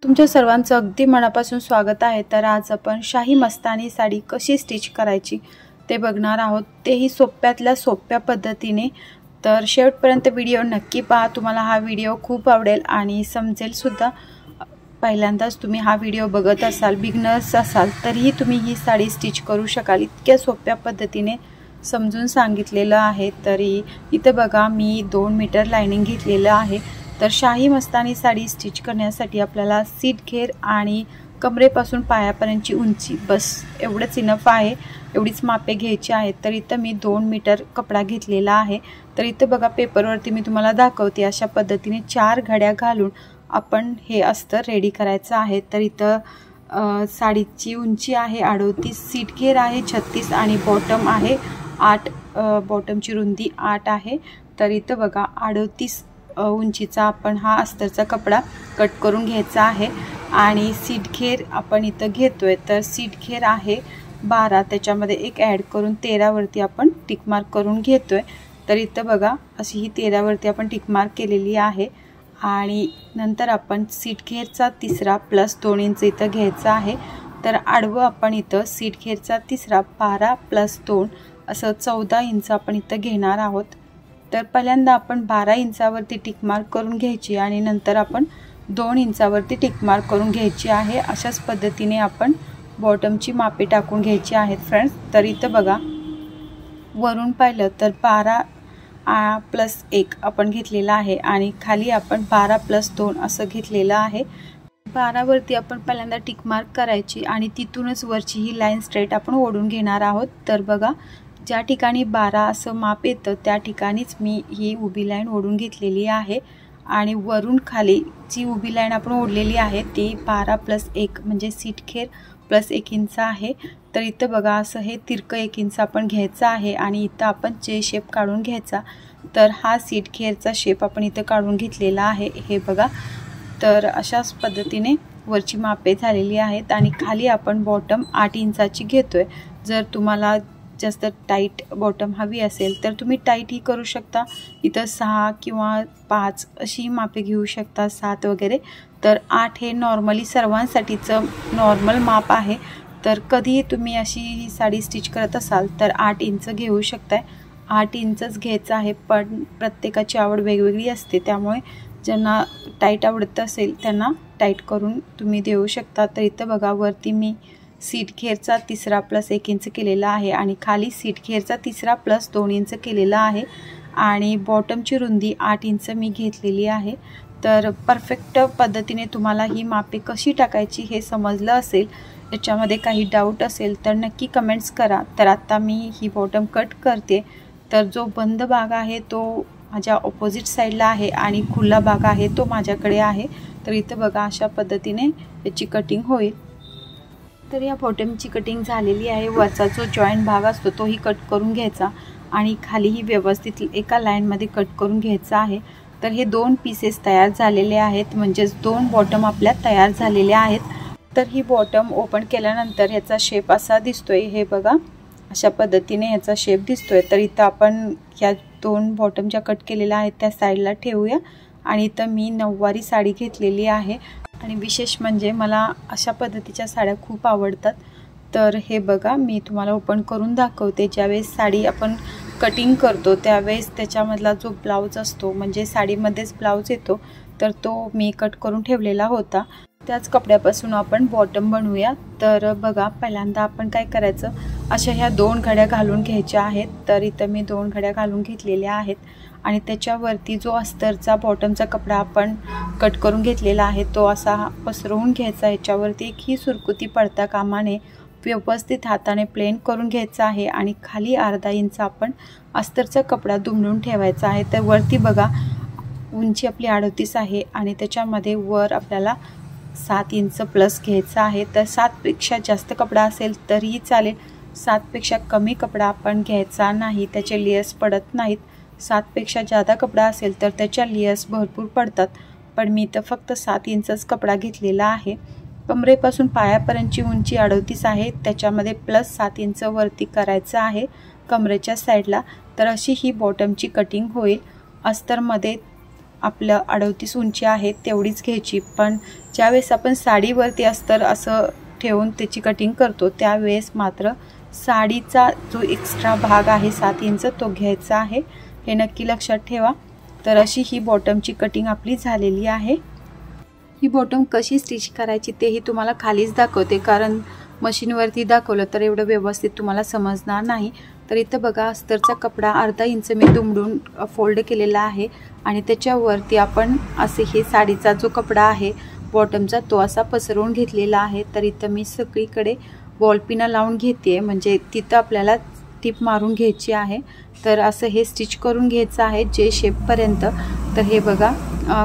तुमच्या सर्वांचं अगदी मनापासून स्वागत आहे। तर आज आपण शाही मस्तानी साडी कशी स्टिच करायची ते बघणार आहोत, तेही सोप्यातल्या सोप्या पद्धतीने। तर शेवटपर्यंत व्हिडिओ नक्की पहा, तुम्हाला हा व्हिडिओ खूप आवडेल आणि समजेल सुद्धा। पहिल्यांदाच तुम्ही हा व्हिडिओ बघत असाल, बिगनर्स असाल, तरीही तुम्ही ही साडी स्टिच करू शकाल, इतक्या सोप्या पद्धतीने समजून सांगितलेलं आहे। तरी इथे बघा, मी 2 मीटर लाइनिंग घेतलेलं आहे। तर शाही मस्तानी साडी स्टिच करण्यासाठी आपल्याला सीट घेर आणि कमरेपासून पायापर्यंतची उंची बस एवढंच इनफ आहे, एवढीच मापे घ्यायची आहेत। तर इथं मी 2 मीटर कपडा घेतलेला आहे। तर इथं बघा, पेपरवरती मी तुम्हाला दाखवते, अशा पद्धतीने 4 घड्या घालून आपण हे अस्तर रेडी करायचं आहे। तर इथं साडीची उंची आहे 38, सीट घेर आहे 36 आणि बॉटम आहे 8, बॉटमची रुंदी 8 आहे। तर इथं बघा 38 उंचीचा आपण हा अस्तरचा कपडा कट करून घ्यायचा आहे आणि सीट घेर आपण इथं घेतोय। तर सीट घेर आहे 12, त्याच्यामध्ये एक ॲड करून 13 वरती आपण टिक मार्क करून घेतोय। तर इथं बघा, अशी ही 13 वरती आपण टिक मार्क केलेली आहे आणि नंतर आपण सीट घेरचा तिसरा प्लस 2 इंच इथं घ्यायचा आहे। तर आडवं आपण इथं सीट घेरचा तिसरा 12 प्लस 2 असं 14 इंच आपण इथं घेणार आहोत। तर पहिल्यांदा आपण 12 इंचावरती टिक मार्क करून घ्यायची आणि नंतर आपण 2 इंचावरती टिक मार्क करून घ्यायची आहे। अशाच पद्धतीने आपण बॉटमची मापे टाकून घ्यायची आहेत फ्रेंड्स। तर इथं बघा, वरून पाहिलं तर 12 प्लस 1 आपण घेतलेला आहे आणि खाली आपण 12 प्लस 2 असं घेतलेलं आहे। 12 वरती आपण पहिल्यांदा टिक मार्क करायची आणि तिथूनच वरची ही लाईन स्ट्रेट आपण ओढून घेणार आहोत। तर बघा, ज्या ठिकाणी 12 असं माप येतं त्या ठिकाणीच मी ही उभी लाईन ओढून घेतलेली आहे आणि वरून खाली जी उभी लाईन आपण ओढलेली आहे ती 12 प्लस 1 म्हणजे सीट घेर प्लस 1 इंच आहे। तर इथं बघा, असं हे तिरकं 1 इंच आपण घ्यायचं आहे आणि इथं आपण जे शेप काढून घ्यायचा। तर हा सीट घेरचा शेप आपण इथं काढून घेतलेला आहे, हे बघा। तर अशाच पद्धतीने वरची मापे झालेली आहेत आणि खाली आपण बॉटम 8 इंचाची घेतोय। जर तुम्हाला जास्त टाईट बॉटम हवी असेल तर तुम्ही टाईट ही करू शकता, इथं 6 किंवा 5 अशी मापे घेऊ शकता, 7 वगैरे। तर 8 हे नॉर्मली सर्वांसाठीचं नॉर्मल माप आहे। तर कधीही तुम्ही अशी ही साडी स्टिच करत असाल तर 8 इंच घेऊ शकताय, 8 इंचच घ्यायचं आहे। पण प्रत्येकाची आवड वेगवेगळी असते, त्यामुळे ज्यांना टाईट आवडत असेल त्यांना टाईट करून तुम्ही देऊ शकता। तर इथं बघा, वरती मी सीट घेरचा तिसरा प्लस 1 इंच केलेला आहे आणि खाली सीट घेरचा तिसरा प्लस 2 इंच केलेला आहे आणि बॉटमची रुंदी 8 इंच मी घेतलेली आहे। तर परफेक्ट पद्धतीने तुम्हाला ही मापे कशी टाकायची हे समजलं असेल। याच्यामध्ये काही डाऊट असेल तर नक्की कमेंट्स करा। तर आता मी ही बॉटम कट करते। तर जो बंद भाग आहे तो माझ्या ऑपोजिट साईडला आहे आणि खुला भाग आहे तो माझ्याकडे आहे। तर इथं बघा, अशा पद्धतीने याची कटिंग होईल। तर या बॉटमची कटिंग झालेली आहे। वरचा जो जॉईंट भाग असतो तोही कट करून घ्यायचा आणि खालीही व्यवस्थित एका लाईनमध्ये कट करून घ्यायचा आहे। तर हे 2 पीसेस तयार झालेले आहेत, म्हणजेच 2 बॉटम आपल्या तयार झालेल्या आहेत। तर ही बॉटम ओपन केल्यानंतर ह्याचा शेप असा दिसतोय, हे बघा, अशा पद्धतीने ह्याचा शेप दिसतोय। तर इथं आपण ह्या 2 बॉटम ज्या कट केलेल्या आहेत त्या साईडला ठेवूया आणि इथं मी नऊवारी साडी घेतलेली आहे आणि विशेष म्हणजे मला अशा पद्धतीच्या साड्या खूप आवडतात। तर हे बघा, मी तुम्हाला ओपन करून दाखवते। ज्यावेळेस साडी आपण कटिंग करतो त्यावेळेस त्याच्यामधला जो ब्लाऊज असतो, म्हणजे साडीमध्येच ब्लाऊज येतो, तर तो मी कट करून ठेवलेला होता। त्याच कपड्यापासून आपण बॉटम बनवूया। तर बघा, पहिल्यांदा आपण काय करायचं, अशा ह्या 2 घड्या घालून घ्यायच्या आहेत। तर इथं मी 2 घड्या घालून घेतलेल्या आहेत आणि त्याच्यावरती जो अस्तरचा बॉटमचा कपडा आपण कट करून घेतलेला आहे तो असा पसरवून घ्यायचा। याच्यावरती एकही सुरकुती पडता कामा नये, व्यवस्थित हाताने प्लेन करून घ्यायचा आहे आणि खाली अर्धा इंच आपण अस्तरचा कपडा दुमडून ठेवायचा आहे। तर वरती बघा, उंची आपली 38 आहे आणि त्याच्यामध्ये वर आपल्याला 7 इंच प्लस घ्यायचा आहे। तर 7 पेक्षा जास्त कपडा असेल तरीही चालेल, 7 पेक्षा कमी कपडा आपण घ्यायचा नाही, त्याचे लेयर्स पडत नाहीत। 7 पेक्षा जादा कपडा असेल तर त्याच्या लेयर्स भरपूर पडतात, पण मी तर फक्त 7 इंचच कपडा घेतलेला आहे। कमरेपासून पायापर्यंतची उंची 38 आहे, त्याच्यामध्ये प्लस 7 इंच वरती करायचं आहे कमरेच्या साईडला। तर अशी ही बॉटमची कटिंग होईल। अस्तरमध्ये आपलं 38 उंची आहे तेवढीच घ्यायची, पण ज्यावेळेस आपण साडीवरती अस्तर असं ठेवून त्याची कटिंग करतो त्यावेळेस मात्र साडीचा जो एक्स्ट्रा भाग आहे 7 इंच तो घ्यायचा आहे, हे नक्की लक्षात ठेवा। तर अशी ही बॉटमची कटिंग आपली झालेली आहे। ही बॉटम कशी स्टिच करायची तेही तुम्हाला खालीच दाखवते, कारण मशीनवरती दाखवलं तर एवढं व्यवस्थित तुम्हाला समजणार नाही। तर इथं बघा अस्तरचा कपडा अर्धा इंच मी दुमडून फोल्ड केलेला आहे आणि त्याच्यावरती आपण असे हे साडीचा जो कपडा आहे बॉटमचा तो असा पसरवून घेतलेला आहे। तर इथं मी सगळीकडे बॉलपिना लावून घेते, म्हणजे तिथं आपल्याला टिप मारून घ्यायची आहे। तर असं हे स्टिच करून घ्यायचं आहे जे शेपपर्यंत। तर हे बघा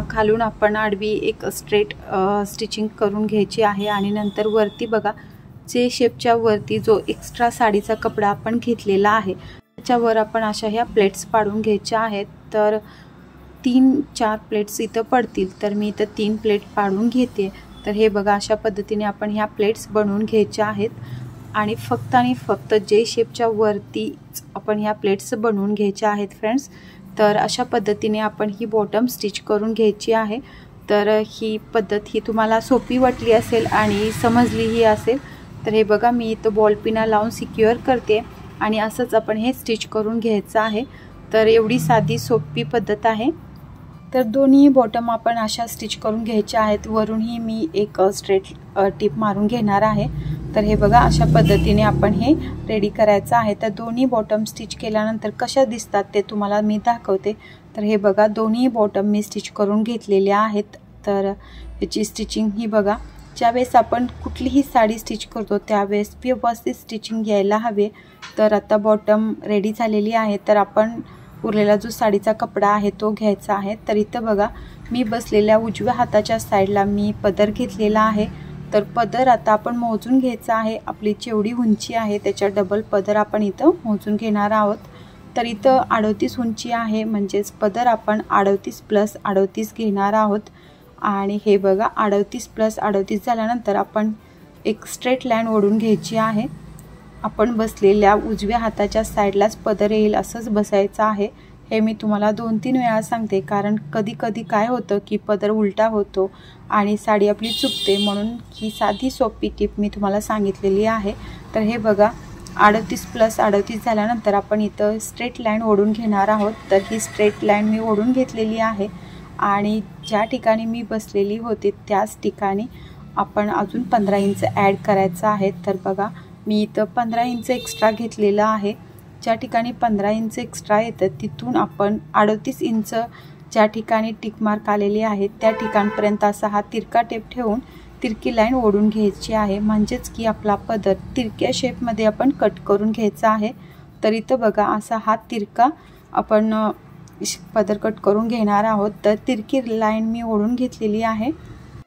खालून आपण आडवी एक स्ट्रेट स्टिचिंग करून घ्यायची आहे आणि नंतर वरती बघा जे शेपच्या वरती जो एक्स्ट्रा साडीचा कपडा आपण घेतलेला आहे त्याच्यावर आपण अशा ह्या प्लेट्स पाडून घ्यायच्या आहेत। तर 3-4 प्लेट्स इथं पडतील, तर मी इथं 3 प्लेट पाडून घेते। तर हे बघा अशा पद्धतीने आपण ह्या प्लेट्स बनवून घ्यायच्या आहेत आणि फक्त जे शेपच्या वरती आपण ह्या प्लेट्स बनवून घ्यायच्या आहेत फ्रेंड्स। तर अशा पद्धतीने आपण ही बॉटम स्टिच करून घ्यायची आहे। तर ही पद्धत ही तुम्हाला सोपी वाटली असेल आणि समजलीही असेल। तर हे बघा मी इथं बॉलपिना लावून सिक्युअर करते आणि असंच आपण हे स्टिच करून घ्यायचं आहे। तर एवढी साधी सोपी पद्धत आहे। तर दोन्ही बॉटम आपण अशा स्टिच करून घ्यायच्या आहेत। वरूनही मी एक स्ट्रेट टिप मारून घेणार आहे। तर हे बघा अशा पद्धतीने आपण हे रेडी करायचं आहे। तर दोन्ही बॉटम स्टिच केल्यानंतर कशा दिसतात ते तुम्हाला मी दाखवते। तर हे बघा दोन्ही बॉटम मी स्टिच करून घेतलेल्या आहेत। तर याची स्टिचिंग ही बघा, ज्यावेळेस आपण कुठलीही साडी स्टिच करतो त्यावेळेस व्यवस्थित स्टिचिंग यायला हवे। तर आता बॉटम रेडी झालेली आहे। तर आपण उरलेला जो साडीचा कपडा आहे तो घ्यायचा आहे। तर इथं बघा मी बसलेल्या उजव्या हाताच्या साईडला मी पदर घेतलेला आहे। तर पदर आता आपण मोजून घ्यायचा आहे, आपली जेवढी उंची आहे त्याच्या डबल पदर आपण इथं मोजून घेणार आहोत। तर इथं 38 उंची आहे, म्हणजेच पदर आपण 38 + 38 घेणार आहोत। आणि हे बघा 38 + 38 झाल्यानंतर आपण एक स्ट्रेट लाईन ओढून घ्यायची आहे। आपण बसलेल्या उजव्या हाताच्या साईडलाच पदर येईल असंच बसायचं आहे। हे मी तुम्हाला 2-3 वेळा सांगते, कारण कधी कधी काय होतं की पदर उलटा होतो आणि साडी आपली चुकते, म्हणून ही साधी सोपी टिप मी तुम्हाला सांगितलेली आहे। तर हे बघा 38 + 38 झाल्यानंतर आपण इथं स्ट्रेट लाईन ओढून घेणार आहोत। तर ही स्ट्रेट लाईन मी ओढून घेतलेली आहे आणि ज्या ठिकाणी मी बसलेली होते त्याच ठिकाणी आपण अजून 15 इंच ॲड करायचं आहे। तर बघा मी इथं 15 इंच एक्स्ट्रा घेतलेलं आहे। ज्या ठिकाणी 15 इंच एक्स्ट्रा येतं तिथून आपण 38 इंच ज्या ठिकाणी टिक मार्क आलेली आहे त्या ठिकाणपर्यंत असा हा तिरका टेप ठेवून तिरकी लाईन ओढून घ्यायची आहे, म्हणजेच की आपला पदर तिरक्या शेपमध्ये आपण कट करून घ्यायचा आहे। तर इथं बघा असा हा तिरका आपण पदर कट करून घेणार आहोत। तर तिरकी लाईन मी ओढून घेतलेली आहे।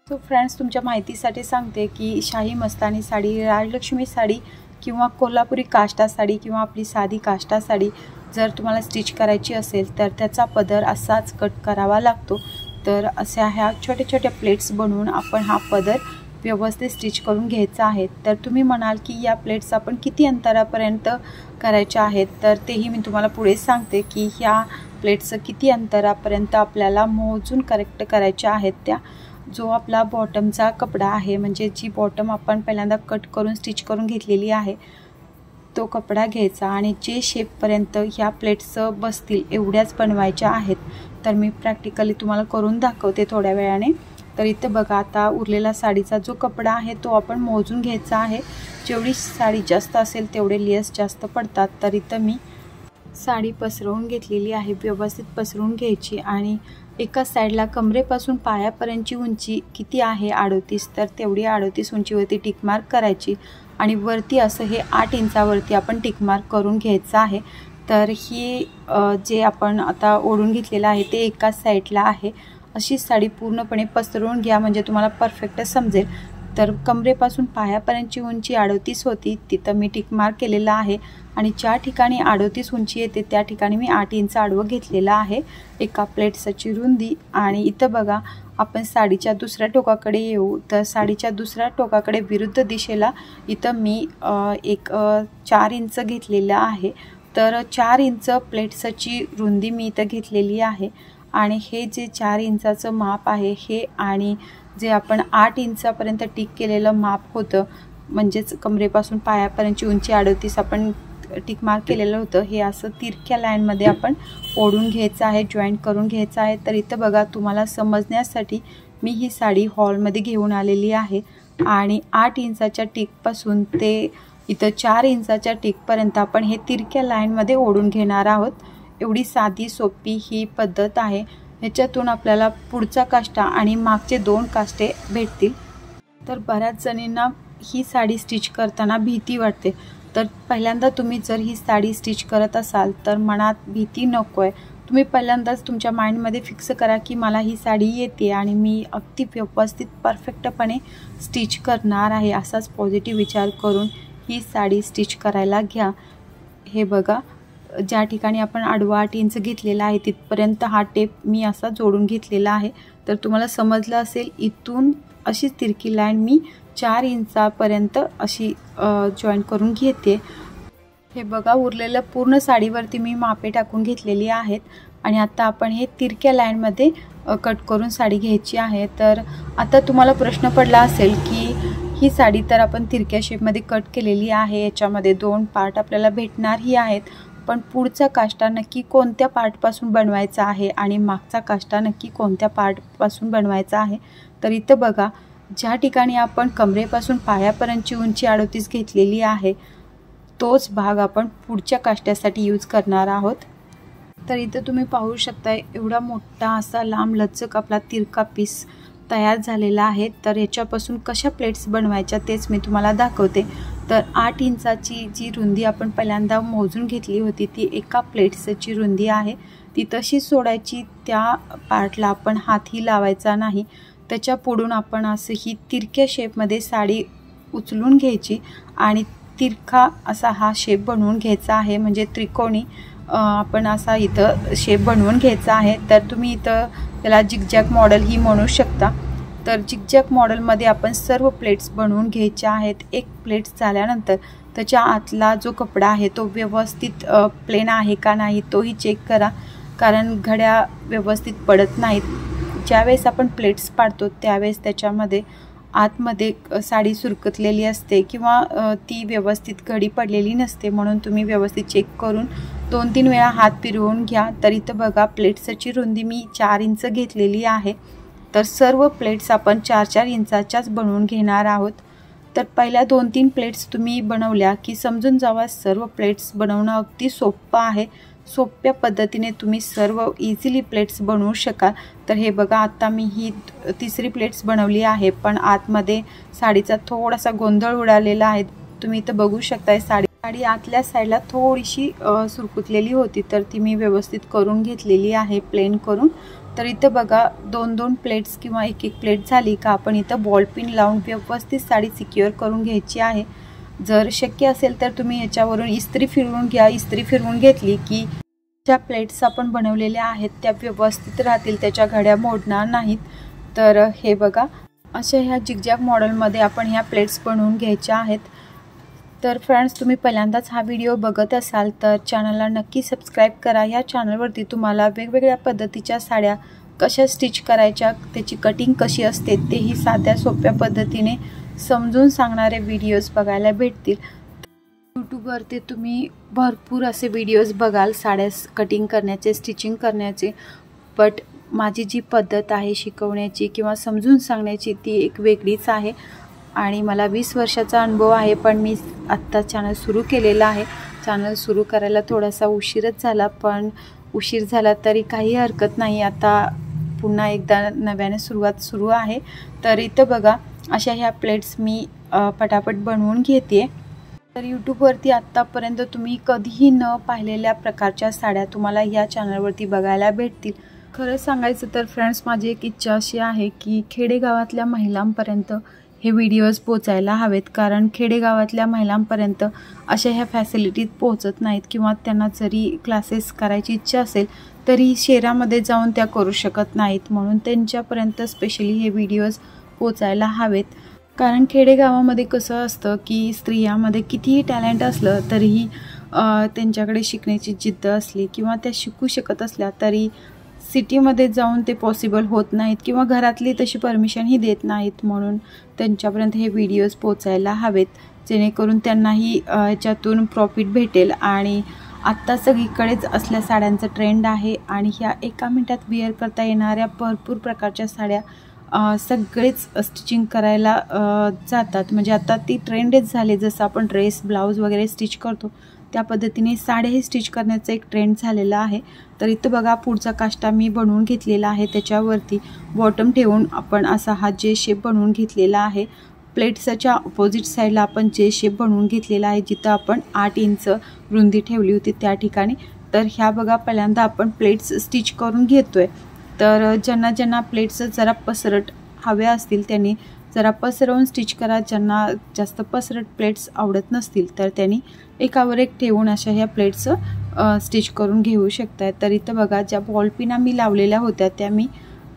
सो फ्रेंड्स तुमच्या माहितीसाठी सांगते की शाही मस्तानी साडी, राजलक्ष्मी साडी किंवा कोल्हापुरी काष्टा साडी किंवा आपली साधी काष्टा साडी जर तुम्हाला स्टिच करायची असेल तर त्याचा पदर असाच कट करावा लागतो। तर अशा ह्या छोट्या छोट्या प्लेट्स बनवून आपण हा पदर व्यवस्थित स्टिच करून घ्यायचा आहे। तर तुम्ही म्हणाल की या प्लेट्स आपण किती अंतरापर्यंत करायच्या आहेत, तर तेही मी तुम्हाला पुढे सांगते की ह्या प्लेट्स किती अंतरापर्यंत आपल्याला मोजून करेक्ट करायच्या आहेत। त्या जो आपला बॉटमचा कपडा आहे, म्हणजे जी बॉटम आपण पहिल्यांदा कट करून स्टिच करून घेतलेली आहे तो कपडा घ्यायचा आणि जे शेपपर्यंत ह्या प्लेट्स बसतील एवढ्याच बनवायच्या आहेत। तर मी प्रॅक्टिकली तुम्हाला करून दाखवते थोड्या वेळाने। तर इथं बघा आता उरलेला साडीचा जो कपडा आहे तो आपण मोजून घ्यायचा आहे। जेवढी साडी जास्त असेल तेवढे लेस जास्त पडतात। तर इथं मी साडी पसरवून घेतलेली आहे, व्यवस्थित पसरवून घ्यायची आणि एका साईडला कमरेपासून पायापर्यंतची उंची किती आहे 38, तर तेवढी 38 उंचीवरती टिक मार्क करायची आणि वरती असं हे 8 इंचावरती आपण टिक मार्क करून घ्यायचं आहे। तर ही जे आपण आता ओढून घेतलेलं आहे ते एका साईडला आहे। अशी साडी पूर्णपणे पसरवून घ्या म्हणजे तुम्हाला परफेक्ट समजेल। तर कमरेपासून पायापर्यंतची उंची 38 होती, तिथं मी टिक मार्क केलेला आहे आणि ज्या ठिकाणी 38 उंची येते त्या ठिकाणी मी 8 इंच आडवं घेतलेलं आहे एका प्लेट्सची रुंदी। आणि इथं बघा आपण साडीच्या दुसऱ्या टोकाकडे येऊ। तर साडीच्या दुसऱ्या टोकाकडे विरुद्ध दिशेला इथं मी एक 4 इंच घेतलेलं आहे। तर 4 इंच प्लेट्सची रुंदी मी इथं घेतलेली आहे आणि हे जे 4 इंचाचं माप आहे हे आणि जे आपण 8 इंचापर्यंत टिक केलेलं माप होतं, म्हणजेच कमरेपासून पायापर्यंतची उंची 38 आपण टिक मार्क केलेलं होतं, हे असं तिरक्या लाईनमध्ये आपण ओढून घ्यायचं आहे, जॉईंट करून घ्यायचं आहे। तर इथं बघा, तुम्हाला समजण्यासाठी मी ही साडी हॉलमध्ये घेऊन आलेली आहे आणि 8 इंचाच्या टिकपासून ते इथं 4 इंचाच्या टिकपर्यंत आपण हे तिरक्या लाईनमध्ये ओढून घेणार आहोत। एवढी साधी सोपी ही पद्धत आहे। ह्याच्यातून आपल्याला पुढचा काष्टा आणि मागचे 2 काष्टे भेटतील। तर बऱ्याच जणींना ही साडी स्टिच करताना भीती वाटते, तर पहिल्यांदा तुम्ही जर ही साडी स्टिच करत असाल तर मनात भीती नको आहे। तुम्ही पहिल्यांदाच तुमच्या माइंडमध्ये फिक्स करा की मला ही साडी येते आणि मी अगदी व्यवस्थित परफेक्टपणे स्टिच करणार आहे, असाच पॉझिटिव्ह विचार करून ही साडी स्टिच करायला घ्या। हे बघा, ज्या ठिकाणी आपण आडवा 8 इंच घेतलेला आहे तिथपर्यंत हा टेप मी असा जोडून घेतलेला आहे। तर तुम्हाला समजलं असेल, इथून अशी तिरकी लाईन मी 4 इंचापर्यंत अशी जॉईन करून घेते। हे बघा, उरलेलं पूर्ण साडीवरती मी मापे टाकून घेतलेली आहेत आणि आता आपण हे तिरक्या लाईनमध्ये कट करून साडी घ्यायची आहे। तर आता तुम्हाला प्रश्न पडला असेल की ही साडी तर आपण तिरक्या शेपमध्ये कट केलेली आहे, याच्यामध्ये 2 पार्ट आपल्याला भेटणारही आहेत, पण पुढचा काष्टा नक्की कोणत्या पार्टपासून बनवायचा आहे आणि मागचा काष्टा नक्की कोणत्या पार्टपासून बनवायचा आहे। तर इथं बघा, ज्या ठिकाणी आपण कमरेपासून पायापर्यंतची उंची 38 घेतलेली आहे तोच भाग आपण पुढच्या काष्ट्यासाठी यूज करणार आहोत। तर इथं तुम्ही पाहू शकता, एवढा मोठा असा लांब लचक आपला तिरका पीस तयार झालेला आहे। तर याच्यापासून कशा प्लेट्स बनवायच्या तेच मी तुम्हाला दाखवते। तर 8 इंचाची जी रुंदी आपण पहिल्यांदा मोजून घेतली होती ती एका प्लेट्सची रुंदी आहे, ती तशीच सोडायची। त्या पार्टला आपण हातही लावायचा नाही, त्याच्या पुढून आपण असं ही तिरक्या शेपमध्ये साडी उचलून घ्यायची आणि तिरका असा हा शेप बनवून घ्यायचा आहे, म्हणजे त्रिकोणी आपण असा इथं शेप बनवून घ्यायचा आहे। तर तुम्ही इथं त्याला जिगजॅग मॉडेल ही म्हणू शकता। तर जिगजॅग मॉडेलमध्ये आपण सर्व प्लेट्स बनवून घ्यायच्या आहेत। एक प्लेट झाल्यानंतर त्याच्या आतला जो कपडा आहे तो व्यवस्थित प्लेन आहे का नाही तोही चेक करा, कारण घड्या व्यवस्थित पडत नाहीत। ज्यावेळेस आपण प्लेट्स पाडतो त्यावेळेस त्याच्यामध्ये आतमध्ये साडी सुरकतलेली असते किंवा ती व्यवस्थित घडी पडलेली नसते, म्हणून तुम्ही व्यवस्थित चेक करून 2-3 वेळा हात फिरवून घ्या। तर इथं बघा, प्लेट्सची रुंदी मी 4 इंच घेतलेली आहे, तर सर्व प्लेट्स आपण 4-4 इंचाच्याच बनवून घेणार आहोत। तर पहिल्या 2-3 प्लेट्स तुम्ही बनवल्या की समजून जावा, सर्व प्लेट्स बनवणं अगदी सोपं आहे। सोप्या पद्धतीने तुम्ही सर्व इझिली प्लेट्स बनवू शकाल। तर हे बघा, आता मी ही 3री प्लेट्स बनवली आहे, पण आतमध्ये साडीचा थोडासा गोंधळ उडालेला आहे। तुम्ही इथं बघू शकताय, साडी आतल्या साईडला थोडीशी सुरकुतलेली होती, तर ती मी व्यवस्थित करून घेतलेली आहे, प्लेन करून। तर इथं बघा, 2-2 प्लेट्स किंवा 1-1 प्लेट झाली का आपण इथं बॉल पिन लावून व्यवस्थित साडी सिक्युअर करून घ्यायची आहे। जर शक्य असेल तर तुम्ही याच्यावरून इस्त्री फिरवून घ्या। इस्त्री फिरवून घेतली की ज्या प्लेट्स आपण बनवलेल्या आहेत त्या व्यवस्थित राहतील, त्याच्या घड्या मोडणार नाहीत। तर हे बघा, अशा ह्या जिगजॅग मॉडेलमध्ये आपण ह्या प्लेट्स बनवून घ्यायच्या आहेत। तर फ्रेंड्स, तुम्ही पहिल्यांदाच हा व्हिडिओ बघत असाल तर चॅनलला नक्की सबस्क्राईब करा। या चॅनलवरती तुम्हाला वेगवेगळ्या पद्धतीच्या साड्या कशा स्टिच करायच्या, त्याची कटिंग कशी असते तेही साध्या सोप्या पद्धतीने समजून सांगणारे व्हिडिओज बघायला भेटतील। यूट्यूबवरती तुम्ही भरपूर असे व्हिडिओज बघाल साड्या कटिंग करण्याचे, स्टिचिंग करण्याचे, बट माझी जी पद्धत आहे शिकवण्याची किंवा समजून सांगण्याची ती एक वेगळीच आहे आणि मला 20 वर्षाचा अनुभव आहे। पण मी आत्ता चॅनल सुरू केलेला आहे। चॅनल सुरू करायला थोडासा उशीरच झाला, पण उशीर झाला तरी काही हरकत नाही, आता पुन्हा एकदा नव्याने सुरुवात सुरू आहे। तर इथं बघा, अशा ह्या प्लेट्स मी पटापट बनवून घेते। तर यूट्यूबवरती आत्तापर्यंत तुम्ही कधीही न पाहिलेल्या प्रकारच्या साड्या तुम्हाला या चॅनलवरती बघायला भेटतील। खरं सांगायचं तर फ्रेंड्स, माझी एक इच्छा अशी आहे की खेडेगावातल्या महिलांपर्यंत हे व्हिडिओज पोचायला हवेत, कारण खेडेगावातल्या महिलांपर्यंत अशा ह्या फॅसिलिटीज पोहोचत नाहीत किंवा त्यांना जरी क्लासेस करायची इच्छा असेल तरी शहरामध्ये जाऊन त्या करू शकत नाहीत, म्हणून त्यांच्यापर्यंत स्पेशली हे व्हिडिओज पोचायला हवेत। कारण खेडेगावामध्ये कसं असतं की स्त्रियांमध्ये कितीही टॅलेंट असलं तरीही त्यांच्याकडे शिकण्याची जिद्द असली किंवा त्या शिकू शकत असल्या तरी सिटीमध्ये जाऊन ते पॉसिबल होत नाहीत किंवा घरातली तशी परमिशनही देत नाहीत, म्हणून त्यांच्यापर्यंत हे व्हिडिओज पोचायला हवेत, जेणेकरून त्यांनाही याच्यातून प्रॉफिट भेटेल. आणि आत्ता सगळीकडेच असल्या साड्यांचा ट्रेंड आहे आणि ह्या 1 मिनिटात वेअर करता येणाऱ्या भरपूर प्रकारच्या साड्या सगळेच स्टिचिंग करायला जातात. म्हणजे आता ती ट्रेंडच झाली. जसं आपण ड्रेस, ब्लाऊज वगैरे स्टिच करतो त्या पद्धतीने साड्याही स्टिच करण्याचा एक ट्रेंड झालेला आहे. तर इथं बघा पुढचा काष्टा मी बनवून घेतलेला आहे. त्याच्यावरती बॉटम ठेवून आपण असा हा जे शेप बनवून घेतलेला आहे. प्लेट्सच्या अपोजिट साईडला आपण जे शेप बनवून घेतलेला आहे, जिथं आपण 8 इंच रुंदी ठेवली होती त्या ठिकाणी. तर ह्या बघा पहिल्यांदा आपण प्लेट्स स्टिच करून घेतोय. तर ज्यांना प्लेट्स जरा पसरट हव्या असतील त्यांनी जरा पसरवून स्टिच करा. ज्यांना जास्त पसरट प्लेट्स आवडत नसतील तर त्यांनी एकावर एक ठेवून अशा ह्या प्लेट्स स्टिच करून घेऊ शकतात. तर इथं बघा ज्या बॉलपिना मी लावलेल्या होत्या त्या मी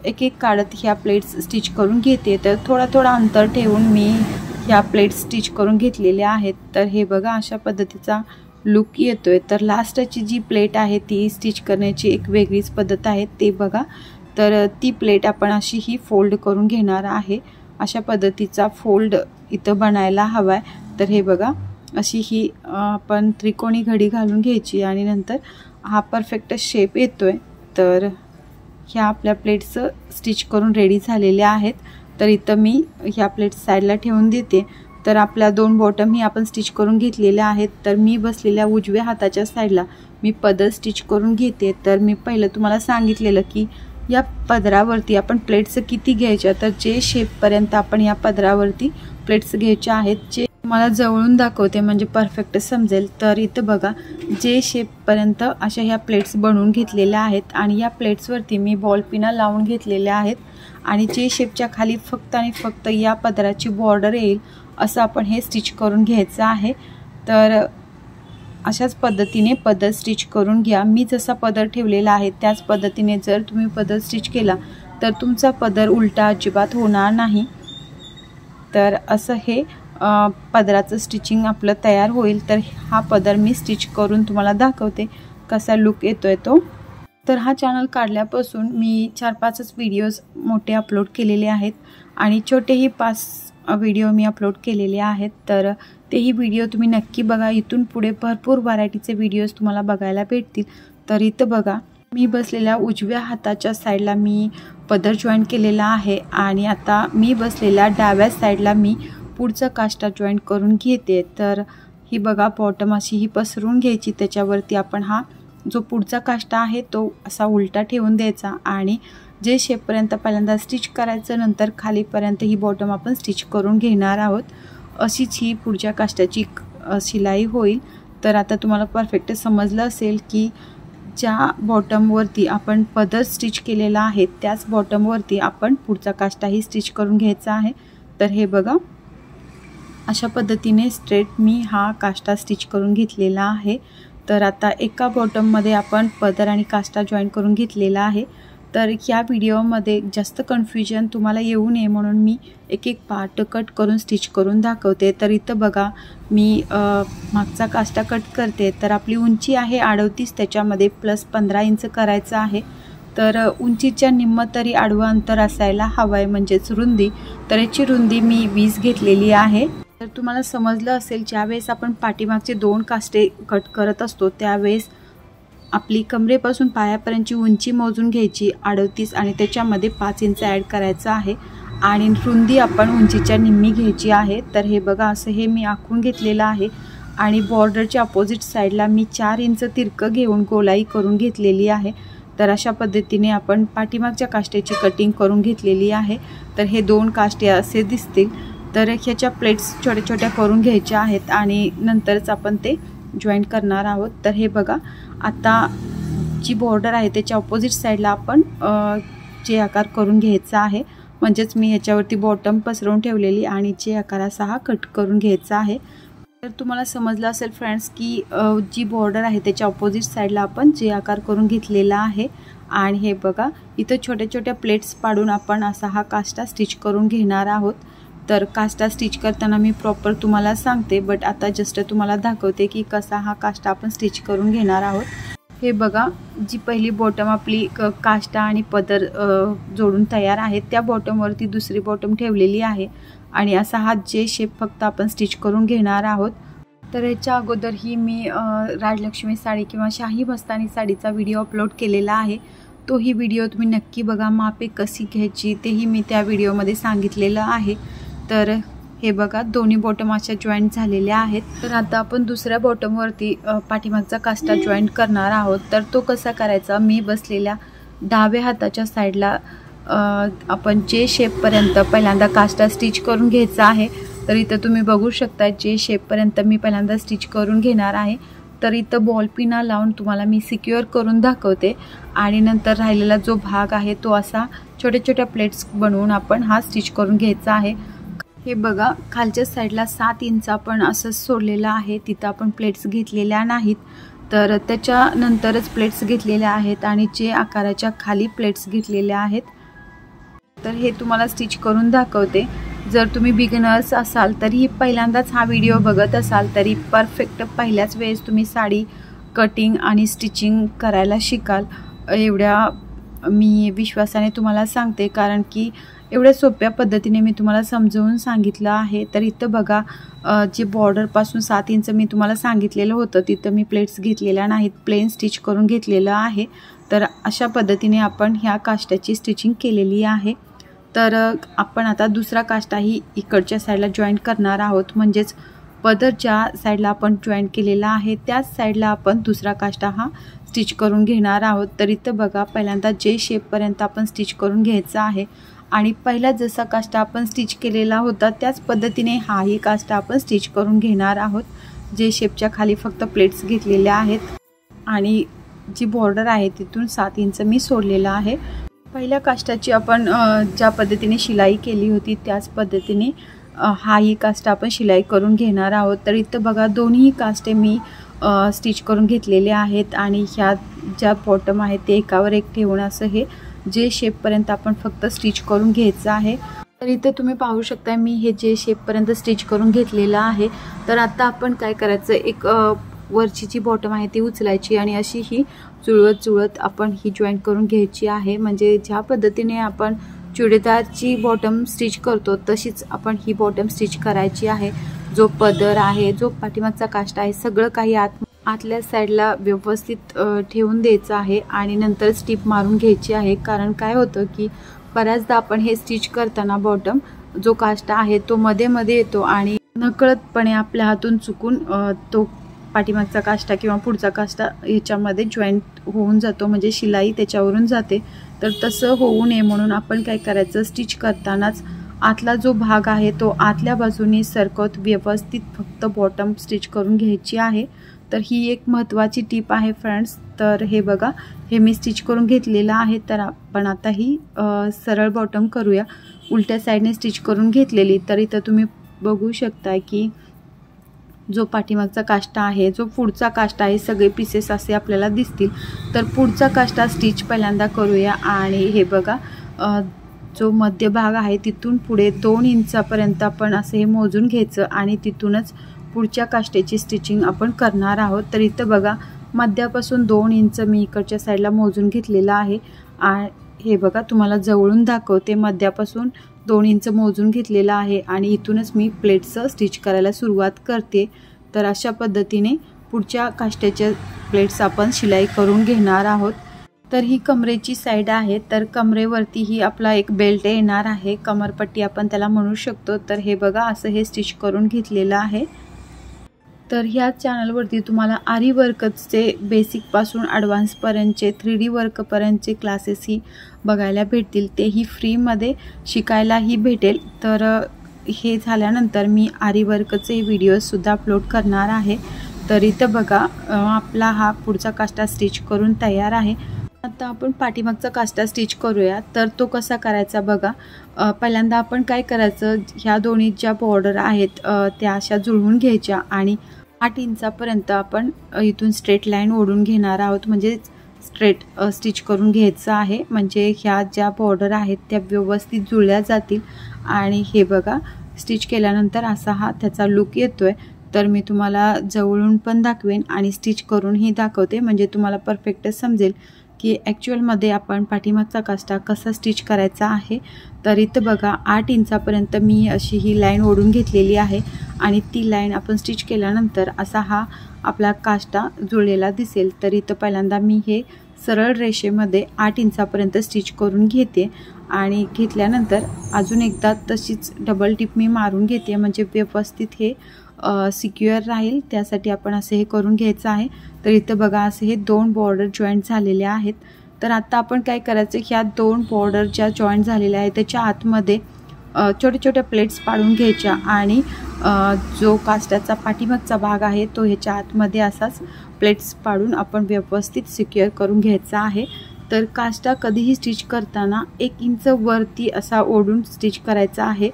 एक काढत ह्या प्लेट्स स्टिच करून घेते. तर थोडा अंतर ठेवून मी ह्या प्लेट्स स्टिच करून घेतलेल्या आहेत. तर हे बघा अशा पद्धतीचा लुक येतोय. तर लास्टची जी प्लेट आहे ती स्टिच करण्याची एक वेगळीच पद्धत आहे, ते बघा. तर ती प्लेट आपण अशी ही फोल्ड करून घेणार आहे. अशा पद्धतीचा फोल्ड इथं बनायला हवा आहे. तर हे बघा अशी ही आपण त्रिकोणी घडी घालून घ्यायची आणि नंतर हा परफेक्ट शेप येतोय. तर ह्या आपल्या प्लेट्स स्टिच करून रेडी झालेल्या आहेत. तर इथं मी ह्या प्लेट्स साईडला ठेवून देते. तर आपल्या 2 बॉटमही आपण स्टिच करून घेतलेल्या आहेत. तर मी बसलेल्या उजव्या हाताच्या साईडला मी पदर स्टिच करून घेते. तर मी पहिलं तुम्हाला सांगितलेलं की या पदरावरती आपण प्लेट्स किती घ्यायच्या, तर जे शेपपर्यंत आपण या पदरावरती प्लेट्स घ्यायच्या आहेत, जे मला जवळून दाखवते म्हणजे परफेक्ट समजेल. तर इथं बघा जे शेपपर्यंत अशा ह्या प्लेट्स बनवून घेतलेल्या आहेत आणि या प्लेट्सवरती मी बॉलपिना लावून घेतलेल्या आहेत आणि जे शेपच्या खाली फक्त आणि फक्त या पदराची बॉर्डर येईल असं आपण हे स्टिच करून घ्यायचं आहे. तर अशाच पद्धतीने पदर स्टिच करून घ्या. मी जसा पदर ठेवलेला आहे त्याच पद्धतीने जर तुम्ही पदर स्टिच केला तर तुमचा पदर उलटा अजिबात होणार नाही. तर असं हे पदराचं स्टिचिंग आपलं तयार होईल. तर हा पदर मी स्टिच करून तुम्हाला दाखवते कसा लुक येतोय तो. तर हा चॅनल काढल्यापासून मी 4-5च व्हिडिओज मोठे अपलोड केलेले आहेत आणि छोटेही 5 व्हिडिओ मी अपलोड केलेले आहेत. तर तेही व्हिडिओ तुम्ही नक्की बघा. इथून पुढे भरपूर व्हरायटीचे व्हिडिओज तुम्हाला बघायला भेटतील. तर इथं बघा मी बसलेल्या उजव्या हाताच्या साईडला मी पदर जॉईन केलेला आहे आणि आता मी बसलेल्या डाव्या साईडला मी पुढचा काष्टा जॉईन करून घेते. तर ही बघा बॉटम अशी ही पसरून घ्यायची. त्याच्यावरती आपण हा जो पुढचा काष्टा आहे तो असा उलटा ठेवून द्यायचा आणि जे शेपपर्यंत पहिल्यांदा स्टिच करायचं, नंतर खालीपर्यंत ही बॉटम आपण स्टिच करून घेणार आहोत. अशीच ही पुढच्या काष्टाची शिलाई होईल. तर आता तुम्हाला परफेक्ट समजलं असेल की ज्या बॉटमवरती आपण पदर स्टिच केलेला आहे त्याच बॉटमवरती आपण पुढचा काष्टाही स्टिच करून घ्यायचा आहे. तर हे बघा अशा पद्धतीने स्ट्रेट मी हा काष्टा स्टिच करून घेतलेला आहे. तर आता एका बॉटममध्ये आपण पदर आणि काष्टा जॉईन करून घेतलेला आहे. तर ह्या व्हिडिओमध्ये जास्त कन्फ्युजन तुम्हाला येऊ नये म्हणून मी एक पार्ट कट करून स्टिच करून दाखवते. तर इथं बघा मी मागचा काष्टा कट करते. तर आपली उंची आहे 38, त्याच्यामध्ये प्लस 15 इंच करायचं आहे. तर उंचीच्या निम्म तरी आडवं अंतर असायला हवं आहे, म्हणजेच रुंदी. तर याची रुंदी मी 20 घेतलेली आहे. तर तुम्हाला समजलं असेल ज्यावेळेस आपण पाठीमागचे 2 काष्टे कट करत असतो त्यावेळेस आपली कमरेपासून पायापर्यंतची उंची मोजून घ्यायची 38 आणि त्याच्यामध्ये 5 इंच ॲड करायचं आहे आणि रुंदी आपण उंचीच्या निम्मी घ्यायची आहे. तर हे बघा असं हे मी आखून घेतलेलं आहे आणि बॉर्डरच्या अपोजिट साईडला मी 4 इंच तिरकं घेऊन गोलाई करून घेतलेली आहे. तर अशा पद्धतीने आपण पाठीमागच्या काष्टाची कटिंग करून घेतलेली आहे. तर हे 2 काष्टे असे दिसतील. तर ह्याच्या प्लेट्स छोट्या छोट्या करून घ्यायच्या आहेत आणि नंतरच आपण ते जॉईंट करणार आहोत. तर हे बघा आता जी बॉर्डर आहे त्याच्या अपोजिट साईडला आपण जे आकार करून घ्यायचा आहे, म्हणजेच मी ह्याच्यावरती बॉटम पसरवून ठेवलेली आणि जे आकाराचा हा कट करून घ्यायचा आहे. तर तुम्हाला समजलं असेल फ्रेंड्स की जी बॉर्डर आहे त्याच्या अपोजिट साईडला आपण जे आकार करून घेतलेला आहे आणि हे बघा इथं छोट्या छोट्या प्लेट्स पाडून आपण असा हा काष्टा स्टिच करून घेणार आहोत. तर काष्टा स्टिच करताना मी प्रॉपर तुम्हाला सांगते, बट आता जस्ट तुम्हाला दाखवते की कसा हा काष्टा आपण स्टिच करून घेणार आहोत. हे बघा, जी पहिली बॉटम आपली काष्टा आणि पदर जोडून तयार आहे त्या बॉटमवरती दुसरी बॉटम ठेवलेली आहे आणि असा हा जे शेप फक्त आपण स्टिच करून घेणार आहोत। तर याच्या अगोदरही मी राजलक्ष्मी साडी किंवा शाही मस्तानी साडीचा व्हिडिओ अपलोड केलेला आहे, तोही व्हिडिओ तुम्ही नक्की बघा। मापे कशी घ्यायची तेही मी त्या व्हिडिओमध्ये सांगितलेलं आहे। तर हे बघा, दोन्ही बॉटम अशा जॉईंट झालेल्या आहेत। तर आता आपण दुसऱ्या बॉटमवरती पाठीमागचा काष्टा जॉईंट करणार आहोत। तर तो कसा करायचा, मी बसलेल्या डाव्या हाताच्या साईडला आपण जे शेपपर्यंत पहिल्यांदा काष्टा स्टिच करून घ्यायचा आहे। तर इथं तुम्ही बघू शकता जे शेपपर्यंत मी पहिल्यांदा स्टिच करून घेणार आहे। तर इथं बॉल पिना लावून तुम्हाला मी सिक्युअर करून दाखवते आणि नंतर राहिलेला जो भाग आहे तो असा छोट्या छोट्या प्लेट्स बनवून आपण हा स्टिच करून घ्यायचा आहे। हे बघा, खालच्या साईडला 7 इंच आपण असं सोडलेलं आहे, तिथं आपण प्लेट्स घेतलेल्या नाहीत। तर त्याच्यानंतरच प्लेट्स घेतलेल्या आहेत आणि जे आकाराच्या खाली प्लेट्स घेतलेल्या आहेत। तर हे तुम्हाला स्टिच करून दाखवते। जर तुम्ही बिगिनर्स असाल तरी पहिल्यांदाच हा व्हिडिओ बघत असाल तरी परफेक्ट पहिल्याच वेळेस तुम्ही साडी कटिंग आणि स्टिचिंग करायला शिकाल एवढ्या मी विश्वासाने तुम्हाला सांगते, कारण की एवढ्या सोप्या पद्धतीने मी तुम्हाला समजावून सांगितलं आहे। तर इथं बघा, जे बॉर्डरपासून 7 इंच मी तुम्हाला सांगितलेलं होतं तिथं मी प्लेट्स घेतलेल्या नाहीत, प्लेन स्टिच करून घेतलेलं आहे। तर अशा पद्धतीने आपण ह्या काष्टाची स्टिचिंग केलेली आहे। तर आपण आता दुसरा काष्टाही इकडच्या साईडला जॉईंट करणार आहोत, म्हणजेच पदर ज्या साईडला आपण जॉईंट केलेला आहे त्याच साईडला आपण दुसरा काष्टा हा स्टिच करून घेणार आहोत। तर इथं बघा, पहिल्यांदा जे शेपपर्यंत आपण स्टिच करून घ्यायचा आहे आणि पहिला जसा काष्टा आपण स्टिच केलेला होता त्याच पद्धतीने हाही काष्टा आपण स्टिच करून घेणार आहोत। जे शेपच्या खाली फक्त प्लेट्स घेतलेल्या आहेत आणि जी बॉर्डर आहे तिथून 7 इंच मी सोडलेला आहे। पहिल्या काष्टाची आपण ज्या पद्धतीने शिलाई केली होती त्याच पद्धतीने हाही काष्टा आपण शिलाई करून घेणार आहोत। तर इथं बघा, दोन्ही काष्टे मी स्टिच करून घेतलेले आहेत आणि ह्या ज्या बॉटम आहेत ते एकावर एक ठेवून असं हे जे शेपपर्यंत आपण फक्त स्टिच करून घ्यायचं आहे। तर इथे तुम्ही पाहू शकता मी हे जे शेपपर्यंत स्टिच करून घेतलेलं आहे। तर आता आपण काय करायचं, एक वरची जी बॉटम आहे ती उचलायची आणि अशी ही जुळवत आपण ही जॉईंट करून घ्यायची आहे। म्हणजे ज्या पद्धतीने आपण चुडीदारची बॉटम स्टिच करतो तशीच आपण ही बॉटम स्टिच करायची आहे। जो पदर आहे, जो पाठीमागचा काष्टा आहे, सगळं काही आतल्या साईडला व्यवस्थित ठेवून द्यायचं आहे आणि नंतर स्टिप मारून घ्यायची आहे। कारण काय होतं की बऱ्याचदा आपण हे स्टिच करताना बॉटम जो काष्टा आहे तो मध्ये मध्ये येतो आणि नकळतपणे आपल्या हातून चुकून तो पाठीमागचा काष्टा किंवा पुढचा काष्टा याच्यामध्ये जॉईंट होऊन जातो, म्हणजे शिलाई त्याच्यावरून जाते। तर तसं होऊ नये म्हणून आपण काय करायचं, स्टिच करतानाच आतला जो भाग आहे तो आतल्या बाजूने सरकवत व्यवस्थित फक्त बॉटम स्टिच करून घ्यायची आहे। तर ही एक महत्त्वाची टिप आहे फ्रेंड्स। तर हे बघा, हे मी स्टिच करून घेतलेलं आहे। तर आपण आता ही सरळ बॉटम करूया, उलट्या साईडने स्टिच करून घेतलेली। तर इथं तुम्ही बघू शकता की जो पाठीमागचा काष्टा आहे, जो पुढचा काष्टा आहे, सगळे पीसेस असे आपल्याला दिसतील। तर पुढचा काष्टा स्टिच पहिल्यांदा करूया आणि हे बघा, जो मध्य भाग आहे तिथून पुढे 2 इंचापर्यंत आपण असे हे मोजून घ्यायचं आणि तिथूनच पुढच्या काष्टाची स्टिचिंग आपण करणार आहोत। तर इथं बघा, मध्यापासून 2 इंच मी इकडच्या साईडला मोजून घेतलेला आहे आणि हे बघा, तुम्हाला जवळून दाखवते, मध्यापासून 2 इंच मोजून घेतलेला आहे आणि इथूनच मी प्लेट्सचं स्टिच करायला सुरुवात करते। तर अशा पद्धतीने पुढच्या काष्टाच्या प्लेट्स आपण शिलाई करून घेणार आहोत। तर ही कमरेची साईड आहे। तर कमरेवरती ही आपला एक बेल्ट येणार आहे, कमरपट्टी आपण त्याला म्हणू शकतो। तर हे बघा, असं हे स्टिच करून घेतलेलं आहे। तर ह्या चॅनलवरती तुम्हाला आरी वर्कचे बेसिकपासून ॲडव्हान्सपर्यंतचे 3D वर्कपर्यंतचे क्लासेसही बघायला भेटतील, तेही फ्रीमध्ये शिकायलाही भेटेल। तर हे झाल्यानंतर मी आरी वर्कचे व्हिडिओसुद्धा अपलोड करणार आहे। तर इथं बघा, आपला हा पुढचा काष्टा स्टिच करून तयार आहे। आता आपण पाठीमागचा काष्टा स्टिच करूया। तर तो कसा करायचा बघा, पहिल्यांदा आपण काय करायचं, ह्या दोन्ही ज्या बॉर्डर आहेत त्या अशा जुळवून घ्यायच्या आणि 8 इंचापर्यंत आपण इथून स्ट्रेट लाईन ओढून घेणार आहोत, म्हणजे स्ट्रेट स्टिच करून घ्यायचं आहे। म्हणजे ह्या ज्या बॉर्डर आहेत त्या व्यवस्थित जुळल्या जातील आणि हे बघा, स्टिच केल्यानंतर असा हा त्याचा लुक येतोय। तर मी तुम्हाला जवळून पण दाखवेन आणि स्टिच करूनही दाखवते, म्हणजे तुम्हाला परफेक्टच समजेल की ॲक्च्युअलमध्ये आपण पाठीमागचा काष्टा कसा स्टिच करायचा आहे। तर इथं बघा 8 इंचापर्यंत मी अशी ही लाईन ओढून घेतलेली आहे आणि ती लाईन आपण स्टिच केल्यानंतर असा हा आपला काष्टा जुळलेला दिसेल। तर इथं पहिल्यांदा मी हे सरळ रेषेमध्ये 8 इंचापर्यंत स्टिच करून घेते आणि घेतल्यानंतर अजून एकदा तशीच डबल टिप मी मारून घेते, म्हणजे व्यवस्थित हे सिक्युअर राहील, त्यासाठी आपण असे हे करून घ्यायचं आहे। तर इथं बघा असे हे 2 बॉर्डर जॉईंट झालेले आहेत। तर आता आपण काय करायचं, ह्या 2 बॉर्डर ज्या जॉईंट झालेल्या आहेत त्याच्या आतमध्ये छोटे छोटे प्लेट्स पाडून घ्यायच्या आणि जो काष्ट्याचा पाठीमागचा भाग आहे तो ह्याच्या आतमध्ये असाच प्लेट्स पाडून आपण व्यवस्थित सिक्युअर करून घ्यायचा आहे। तर काष्टा कधीही स्टिच करताना 1 इंच वरती असा ओढून स्टिच करायचा आहे,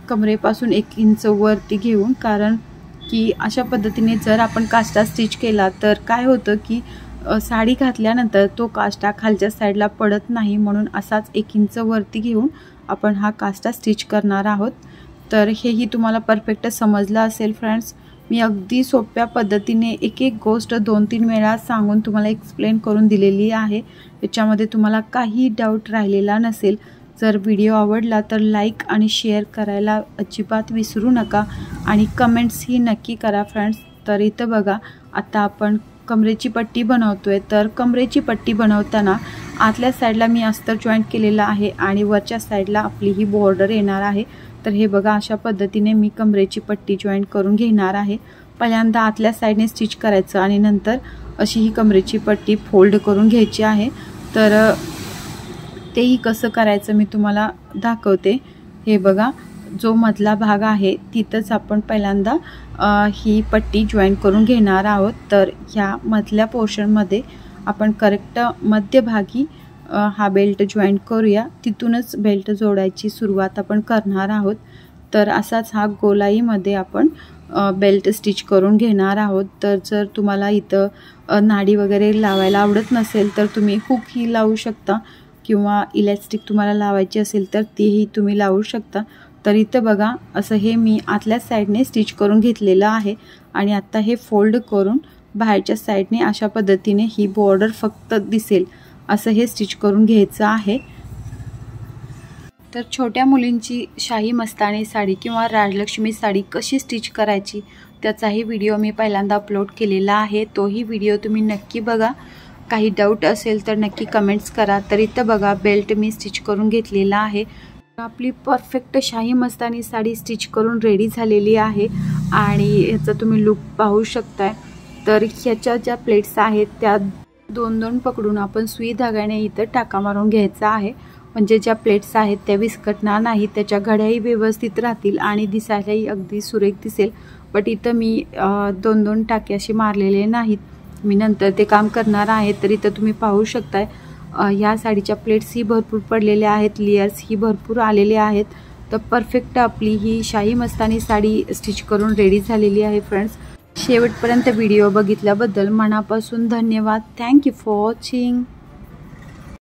कमरेपासून 1 इंच वरती घेऊन, कारण की अशा पद्धतीने जर आपण काष्टा स्टिच केला तर काय होतं की साडी घातल्यानंतर तो काष्टा खालच्या साईडला पडत नाही, म्हणून असाच 1 इंच वरती घेऊन आपण हा काष्टा स्टिच करणार आहोत। तर हेही तुम्हाला परफेक्ट समजलं असेल फ्रेंड्स। मी अगदी सोप्या पद्धतीने एक एक गोष्ट 2-3 वेळा सांगून तुम्हाला एक्सप्लेन करून दिलेली आहे, याच्यामध्ये तुम्हाला काही डाऊट राहिलेला नसेल। जर व्हिडिओ आवडला तर लाईक आणि शेअर करायला अजिबात विसरू नका आणि कमेंट्सही नक्की करा फ्रेंड्स। तर इथं बघा आता आपण कमरेची पट्टी बनवतोय, तर कमरेची पट्टी बनवताना आतल्या साईडला मी अस्तर जॉईंट केलेला आहे आणि वरच्या साईडला आपली ही बॉर्डर येणार आहे। तर हे बघा अशा पद्धतीने मी कमरेची पट्टी जॉईंट करून घेणार आहे। पहिल्यांदा आतल्या साईडने स्टिच करायचं आणि नंतर अशी ही कमरेची पट्टी फोल्ड करून घ्यायची आहे। तर तेही कसं करायचं मी तुम्हाला दाखवते। हे बघा जो मधला भाग आहे तिथंच आपण पहिल्यांदा ही पट्टी जॉईंट करून घेणार आहोत। तर ह्या मधल्या पोर्शनमध्ये आपण करेक्ट मध्यभागी हा बेल्ट जॉईंट करूया, तिथूनच बेल्ट जोडायची सुरुवात आपण करणार आहोत। तर असाच हा गोलाईमध्ये आपण बेल्ट स्टिच करून घेणार आहोत। तर जर तुम्हाला इथं नाडी वगैरे लावायला आवडत नसेल तर तुम्ही हुक ही लावू शकता किंवा इलास्टिक तुम्हाला लावायची असेल तर तीही तुम्ही लावू शकता। तर इथं बघा असं हे मी आतल्या साईडने स्टिच करून घेतलेलं आहे आणि आता हे फोल्ड करून बाहेरच्या साईडने अशा पद्धतीने ही बॉर्डर फक्त दिसेल असं हे स्टिच करून घ्यायचं आहे। तर छोट्या मुलींची शाही मस्तानी साडी किंवा राजलक्ष्मी साडी कशी स्टिच करायची त्याचाही व्हिडिओ मी पहिल्यांदा अपलोड केलेला आहे, तोही व्हिडिओ तुम्ही नक्की बघा। काही डाऊट असेल तर नक्की कमेंट्स करा। तर इथं बघा बेल्ट मी स्टिच करून घेतलेला आहे। आपली परफेक्ट शाही मस्तानी साडी स्टिच करून रेडी झालेली आहे आणि ह्याचा तुम्ही लुक पाहू शकताय। तर ह्याच्या ज्या प्लेट्स आहेत त्या 2-2 पकडून आपण सुई धाग्याने इथं टाका मारून घ्यायचा आहे, म्हणजे ज्या प्लेट्स आहेत त्या विस्कटणार नाही, त्याच्या घड्याही व्यवस्थित राहतील आणि दिसायलाही अगदी सुरेख दिसेल। बट इथं मी 2-2 टाके असे मारलेले नाहीत, मी नंतर ते काम करणार आहे। तर इथं तुम्ही पाहू शकताय ह्या साडीच्या प्लेट्स ही भरपूर पडलेल्या आहेत, लेयर्स ही भरपूर आलेले आहेत। तर परफेक्ट आपली ही शाही मस्तानी साडी स्टिच करून रेडी झालेली आहे फ्रेंड्स। शेवटपर्यंत व्हिडिओ बघितल्याबद्दल मनापासून धन्यवाद। Thank you for watching.